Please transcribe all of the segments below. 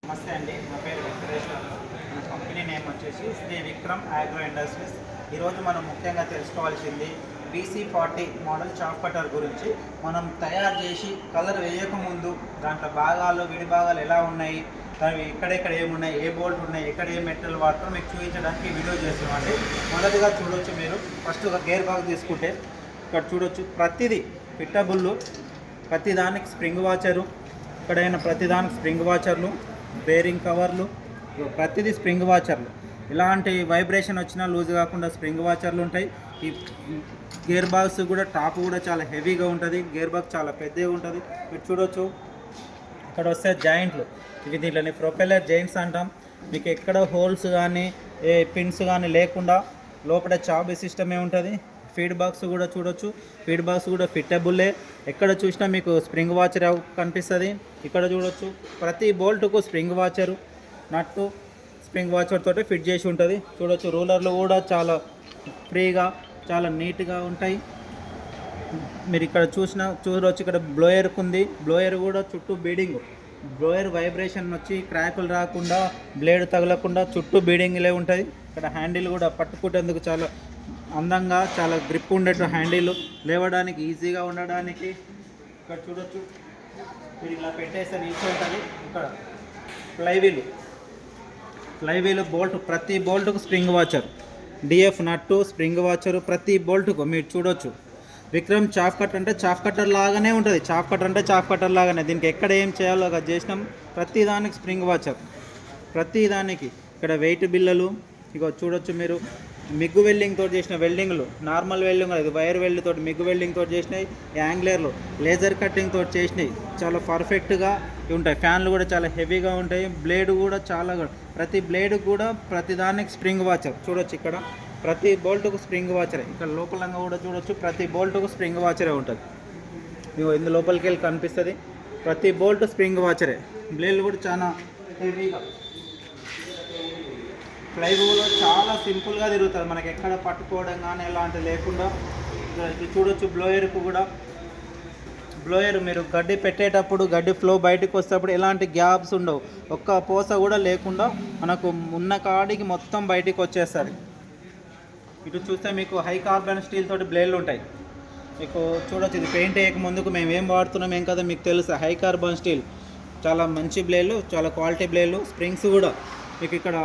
నమస్తే అండి, నా పేరు వెంకటేశ్వర్లు. మన కంపెనీ నేమ్ వచ్చేసి శ్రీ విక్రమ్ ఆగ్రో ఇండస్ట్రీస్. ఈరోజు మనం ముఖ్యంగా తెలుసుకోవాల్సింది BC40 మోడల్ చాప్ కటర్ గురించి. మనం తయారు చేసి కలర్ వేయకముందు దాంట్లో భాగాలు విడి భాగాలు ఎలా ఉన్నాయి, అవి ఎక్కడెక్కడ ఏమున్నాయి, ఏ బోల్ట్ ఉన్నాయి, ఎక్కడ ఏ మెటల్ వాడతారో మీకు చూపించడానికి వీడియో చేస్తున్నామండి. మొదటిగా చూడొచ్చు, మీరు ఫస్ట్ ఒక గేర్ బాక్స్ తీసుకుంటే ఇక్కడ చూడొచ్చు, ప్రతిదీ ఫిట్టబుల్, ప్రతిదానికి స్ప్రింగ్ వాచరు, ఎక్కడైనా ప్రతిదానికి స్ప్రింగ్ వాచర్లు, బేరింగ్ కవర్లు, ప్రతిదీ స్ప్రింగ్ వాచర్లు. ఇలాంటి వైబ్రేషన్ వచ్చినా లూజ్ కాకుండా స్ప్రింగ్ వాచర్లు ఉంటాయి. ఈ గేర్ బాక్స్ కూడా టాప్ కూడా చాలా హెవీగా ఉంటుంది, గేర్ బాక్స్ చాలా పెద్దగా ఉంటుంది. మీరు చూడొచ్చు, ఇక్కడ వస్తే జాయింట్లు, ఇవి దీంట్లోని ప్రొపెల్లర్ జాయింట్స్ అంటాం. మీకు ఎక్కడ హోల్స్ కానీ ఏ పిన్స్ కానీ లేకుండా లోపల చాబీ సిస్టమే ఉంటుంది. ఫీడ్ బాక్స్ కూడా చూడొచ్చు, ఫీడ్ బాక్స్ కూడా ఫిట్టబుల్లే. ఎక్కడ చూసినా మీకు స్ప్రింగ్ వాచర్ కనిపిస్తుంది. ఇక్కడ చూడొచ్చు, ప్రతి బోల్ట్కు స్ప్రింగ్ వాచరు, నట్టు స్ప్రింగ్ వాచర్ తోటి ఫిట్ చేసి ఉంటుంది. చూడొచ్చు, రూలర్లు కూడా చాలా ఫ్రీగా చాలా నీట్గా ఉంటాయి. మీరు ఇక్కడ చూడవచ్చు, ఇక్కడ బ్లోయర్కు ఉంది, బ్లోయర్ కూడా చుట్టూ బీడింగ్, బ్లోయర్ వైబ్రేషన్ వచ్చి క్రాకులు రాకుండా, బ్లేడ్ తగలకుండా చుట్టూ బీడింగ్లే ఉంటుంది. ఇక్కడ హ్యాండిల్ కూడా పట్టుకునేందుకు చాలా అందంగా, చాలా గ్రిప్ ఉండేట్టు హ్యాండిల్, లేవడానికి ఈజీగా ఉండడానికి. ఇక్కడ చూడొచ్చు, మీరు ఇలా పెట్టేస్తే నీచే ఉంటుంది. ఇక్కడ ఫ్లైవీల్ బోల్ట్, ప్రతి బోల్ట్కు స్ప్రింగ్ వాచర్, డిఎఫ్ నట్టు స్ప్రింగ్ వాచరు ప్రతి బోల్ట్కు మీరు చూడొచ్చు. విక్రమ్ చాప్ కటర్ అంటే చాప్ కటర్ లాగానే ఉంటుంది, చాప్ కటర్ అంటే చాప్ కటర్ లాగానే. దీనికి ఎక్కడ ఏం చేయాలో అది చేసినాం. ప్రతి దానికి స్ప్రింగ్ వాచర్, ప్రతి దానికి. ఇక్కడ వెయిట్ బిల్లలు, ఇక చూడొచ్చు మీరు, మిగ్గు వెల్డింగ్ తోటి చేసిన వెల్డింగ్లు, నార్మల్ వెల్డింగ్, అది వైర్ వెల్డింగ్ తోటి, మిగ్గు వెల్డింగ్ తోటి చేసినాయి. యాంగ్లర్లు లేజర్ కటింగ్ తోటి చేసినాయి, చాలా పర్ఫెక్ట్గా ఉంటాయి. ఫ్యాన్లు కూడా చాలా హెవీగా ఉంటాయి. బ్లేడ్ కూడా చాలా, ప్రతి బ్లేడ్ కూడా ప్రతి దానికి స్ప్రింగ్ వాచర్ చూడొచ్చు. ఇక్కడ ప్రతి బోల్ట్కు స్ప్రింగ్ వాచరే. ఇక్కడ లోపలంగా కూడా చూడొచ్చు, ప్రతి బోల్ట్కు స్ప్రింగ్ వాచరే ఉంటుంది. మీకు ఇందు లోపలికి వెళ్ళి కనిపిస్తుంది, ప్రతి బోల్ట్ స్ప్రింగ్ వాచరే. బ్లేడ్లు కూడా చాలా హెవీగా, ఫ్లైవులో చాలా సింపుల్గా తిరుగుతుంది, మనకి ఎక్కడ పట్టుకోవడం కానీ ఎలాంటి లేకుండా. చూడొచ్చు, బ్లోయర్కు కూడా, బ్లోయర్ మీరు గడ్డి పెట్టేటప్పుడు గడ్డి ఫ్లో బయటకు వచ్చేటప్పుడు ఎలాంటి గ్యాప్స్ ఉండవు, ఒక్క పోస కూడా లేకుండా మనకు ఉన్న కాడికి మొత్తం బయటికి వచ్చేస్తుంది. ఇటు చూస్తే మీకు హై కార్బన్ స్టీల్ తోటి బ్లేడ్లు ఉంటాయి. మీకు చూడొచ్చు, ఇది పెయింట్ వేయక ముందుకు మేము ఏం వాడుతున్నాం ఏం కదా మీకు తెలుసు. హై కార్బన్ స్టీల్ చాలా మంచి బ్లేడ్లు, చాలా క్వాలిటీ బ్లేడ్లు. స్ప్రింగ్స్ కూడా మీకు ఇక్కడ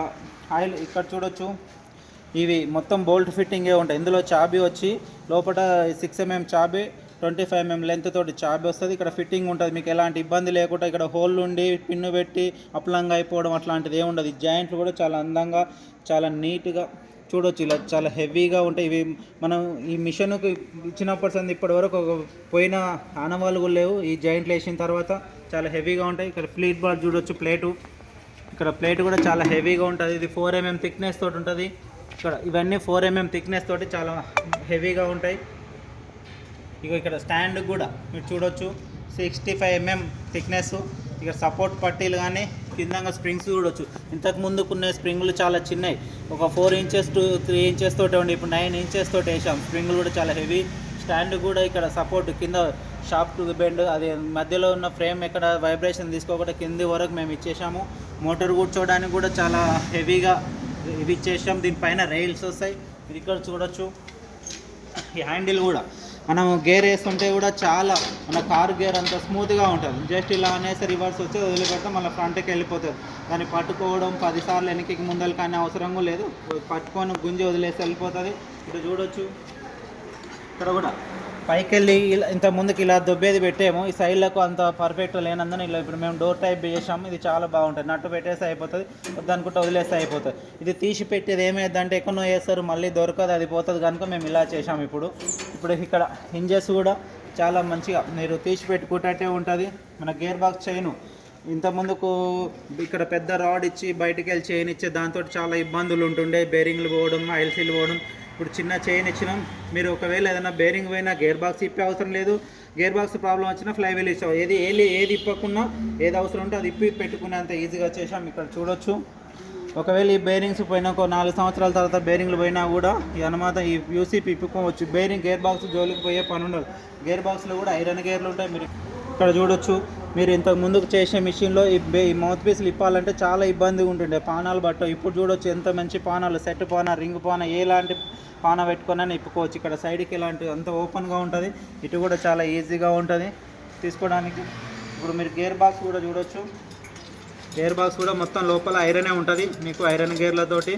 ఆయిల్, ఇక్కడ చూడొచ్చు, ఇవి మొత్తం బోల్ట్ ఫిట్టింగే ఉంటాయి. ఇందులో చాబీ వచ్చి లోపల 6 mm చాబీ, 25 mm లెంత్ తోటి చాబీ వస్తుంది. ఇక్కడ ఫిట్టింగ్ ఉంటుంది, మీకు ఎలాంటి ఇబ్బంది లేకుండా. ఇక్కడ హోల్ ఉండి పిన్ను పెట్టి అప్లంగా అయిపోవడం అట్లాంటిది ఏమి ఉండదు. జాయింట్లు కూడా చాలా అందంగా, చాలా నీట్గా చూడొచ్చు. ఇలా చాలా హెవీగా ఉంటాయి. ఇవి మనం ఈ మిషన్కి ఇచ్చినప్పటి ఇప్పటి వరకు పోయిన ఆనవాళ్ళు కూడా లేవు. ఈ జాయింట్లు వేసిన తర్వాత చాలా హెవీగా ఉంటాయి. ఇక్కడ ఫ్లీట్ బార్ చూడొచ్చు, ప్లేటు, ఇక్కడ ప్లేట్ కూడా చాలా హెవీగా ఉంటుంది. ఇది 4 mm థిక్నెస్ తోటి ఉంటుంది. ఇక్కడ ఇవన్నీ 4 mm థిక్నెస్ తోటి చాలా హెవీగా ఉంటాయి. ఇక ఇక్కడ స్టాండ్ కూడా మీరు చూడొచ్చు, 65 mm థిక్నెస్. ఇక సపోర్ట్ పట్టీలు కానీ కిందంగా స్ప్రింగ్స్ చూడొచ్చు. ఇంతకు ముందుకున్న స్ప్రింగులు చాలా చిన్నవి, ఒక 4 inches to 3 inches తోటి ఉండి ఇప్పుడు 9 inches తోటి వేసాం. స్ప్రింగులు కూడా చాలా హెవీ. స్టాండ్ కూడా ఇక్కడ సపోర్ట్ కింద షాప్ టు బెండ్, అది మధ్యలో ఉన్న ఫ్రేమ్ ఎక్కడ వైబ్రేషన్ తీసుకోకుండా కింది వరకు మేము ఇచ్చేసాము. మోటార్ కూర్చోవడానికి కూడా చాలా హెవీగా ఇవి ఇచ్చేసాం. దీనిపైన రైల్స్ వస్తాయి. ఇది ఇక్కడ చూడొచ్చు, ఈ హ్యాండిల్ కూడా మనం గేర్ వేస్తుంటే కూడా చాలా, మన కారు గేర్ అంత స్మూత్గా ఉంటుంది. జస్ట్ ఇలా అనేసి రివర్స్ వచ్చి వదిలిపెడితే మళ్ళీ ఫ్రంట్కి వెళ్ళిపోతుంది. దాన్ని పట్టుకోవడం 10 సార్లు వెనక్కి ముందలు కానీ అవసరం లేదు, పట్టుకొని గుంజి వదిలేసి వెళ్ళిపోతుంది. ఇక్కడ చూడొచ్చు, ఇక్కడ కూడా పైకి వెళ్ళి ఇలా ఇంత ముందుకు ఇలా దొబ్బేది పెట్టాము. ఈ సైడ్లకు అంత పర్ఫెక్ట్ లేనందున ఇలా ఇప్పుడు మేము డోర్ టైప్ చేసాము. ఇది చాలా బాగుంటుంది, నట్టు పెట్టేస్తే అయిపోతుంది, వద్దనుకుంటే వదిలేస్తే అయిపోతుంది. ఇది తీసి పెట్టేది ఏమైందంటే ఎక్కడో వేస్తారు, మళ్ళీ దొరకదు, అది పోతుంది కనుక మేము ఇలా చేసాము. ఇప్పుడు ఇక్కడ హింజెస్ కూడా చాలా మంచిగా మీరు తీసి పెట్టుకుంటే ఉంటుంది. మన గేర్ బాక్స్ చైను ఇంత ముందుకు ఇక్కడ పెద్ద రాడ్ ఇచ్చి బయటికి వెళ్ళి చైన్ ఇచ్చే, దాంతో చాలా ఇబ్బందులు ఉంటుండే, బేరింగ్లు పోవడం, ఆయిల్ సీల్ పోవడం. ఇప్పుడు చిన్న చైన్ ఇచ్చినాం. మీరు ఒకవేళ ఏదైనా బేరింగ్ పోయినా గేర్ బాక్స్ ఇప్పే అవసరం లేదు, గేర్ బాక్స్ ప్రాబ్లం వచ్చినా ఫ్లైవీల్ ఇచ్చాం. ఏది ఇప్పకున్నా ఏది అవసరం ఉంటే అది ఇప్పి పెట్టుకునేంత ఈజీగా చేసాం. ఇక్కడ చూడొచ్చు, ఒకవేళ ఈ బేరింగ్స్ పోయినా ఒక 4 సంవత్సరాల తర్వాత బేరింగ్లు పోయినా కూడా ఈ అనమాట ఈ యూసీపీ ఇప్పుకోవచ్చు. బేరింగ్ గేర్ బాక్స్ జోలికి పోయే పని ఉండదు. గేర్ బాక్స్లో కూడా ఐరన్ గేర్లు ఉంటాయి. మీరు ఇక్కడ చూడొచ్చు, మీరు ఇంతకు ముందుకు చేసే మిషన్లో ఈ మౌత్ పీస్లు ఇప్పాలంటే చాలా ఇబ్బందిగా ఉంటుండే, పానాలు బట్ట. ఇప్పుడు చూడొచ్చు ఎంత మంచి పానాలు, సెట్ పాన, రింగ్ పాన, ఎలాంటి పాన పెట్టుకున్నా ఇప్పుకోవచ్చు. ఇక్కడ సైడ్కి ఇలాంటి అంత ఓపెన్గా ఉంటుంది, ఇటు కూడా చాలా ఈజీగా ఉంటుంది తీసుకోవడానికి. ఇప్పుడు మీరు గేర్ బాక్స్ కూడా చూడొచ్చు. గేర్ బాక్స్ కూడా మొత్తం లోపల ఐరనే ఉంటుంది మీకు, ఐరన్ గేర్లతోటి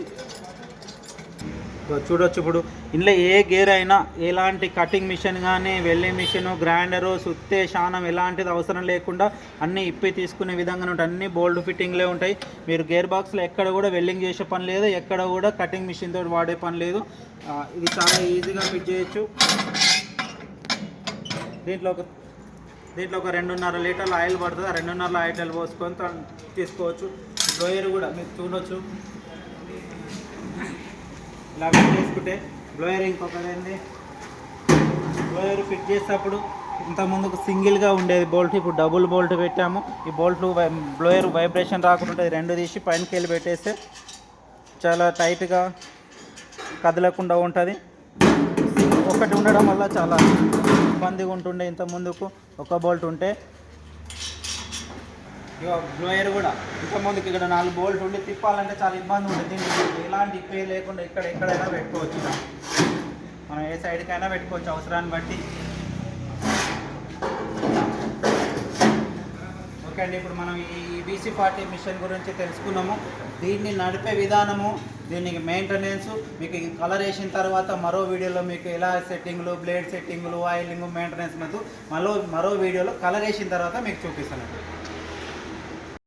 చూడొచ్చు. ఇప్పుడు ఇందులో ఏ గేర్ అయినా ఎలాంటి కటింగ్ మిషన్ కానీ, వెల్డింగ్ మిషన్, గ్రైండరు, సుత్తే, శానం ఎలాంటిది అవసరం లేకుండా అన్నీ ఇప్పి తీసుకునే విధంగానే ఉంటాయి. అన్నీ బోల్డ్ ఫిట్టింగ్లే ఉంటాయి. మీరు గేర్ బాక్స్లో ఎక్కడ కూడా వెల్డింగ్ చేసే పని లేదు, ఎక్కడ కూడా కటింగ్ మిషన్ తోటి వాడే పని లేదు. ఇది చాలా ఈజీగా ఫిట్ చేయొచ్చు. దీంట్లో ఒక 2.5 లీటర్ల ఆయిల్ పడుతుంది. ఆ 2.5 ఆయిల్ పోసుకొని తీసుకోవచ్చు. బ్లోయర్ కూడా మీరు చూడొచ్చు. ఇలా ఫిట్ చేసుకుంటే బ్లోయర్ ఇంకొకటి ఏంది, బ్లోయర్ ఫిట్ చేసేటప్పుడు ఇంత ముందుకు సింగిల్గా ఉండేది బోల్ట్, ఇప్పుడు డబుల్ బోల్ట్ పెట్టాము. ఈ బోల్ట్లు బ్లోయర్ వైబ్రేషన్ రాకుండా ఉంటుంది. 2 తీసి పైనకి వెళ్ళి పెట్టేస్తే చాలా టైట్గా కదలకుండా ఉంటుంది. ఒకటి ఉండడం వల్ల చాలా ఇబ్బందిగా ఉంటుండే ఇంత ముందుకు ఒక బోల్ట్ ఉంటే. బ్లోయర్ కూడా ఇంతకుముందుకు ఇక్కడ 4 బోల్ట్ ఉండి తిప్పాలంటే చాలా ఇబ్బంది ఉంటుంది. దీనికి ఎలాంటి ఇప్పే లేకుండా ఎక్కడైనా పెట్టుకోవచ్చు. మనం ఏ సైడ్కైనా పెట్టుకోవచ్చు అవసరాన్ని బట్టి. ఓకే అండి, ఇప్పుడు మనం ఈ BC40 మిషన్ గురించి తెలుసుకున్నాము. దీన్ని నడిపే విధానము, దీనికి మెయింటెనెన్స్ మీకు కలర్ వేసిన తర్వాత మరో వీడియోలో మీకు ఎలా సెట్టింగ్లు, బ్లేడ్ సెట్టింగ్లు, ఆయిలింగ్, మెయింటెనెన్స్ మరో వీడియోలో కలర్ వేసిన తర్వాత మీకు చూపిస్తాను.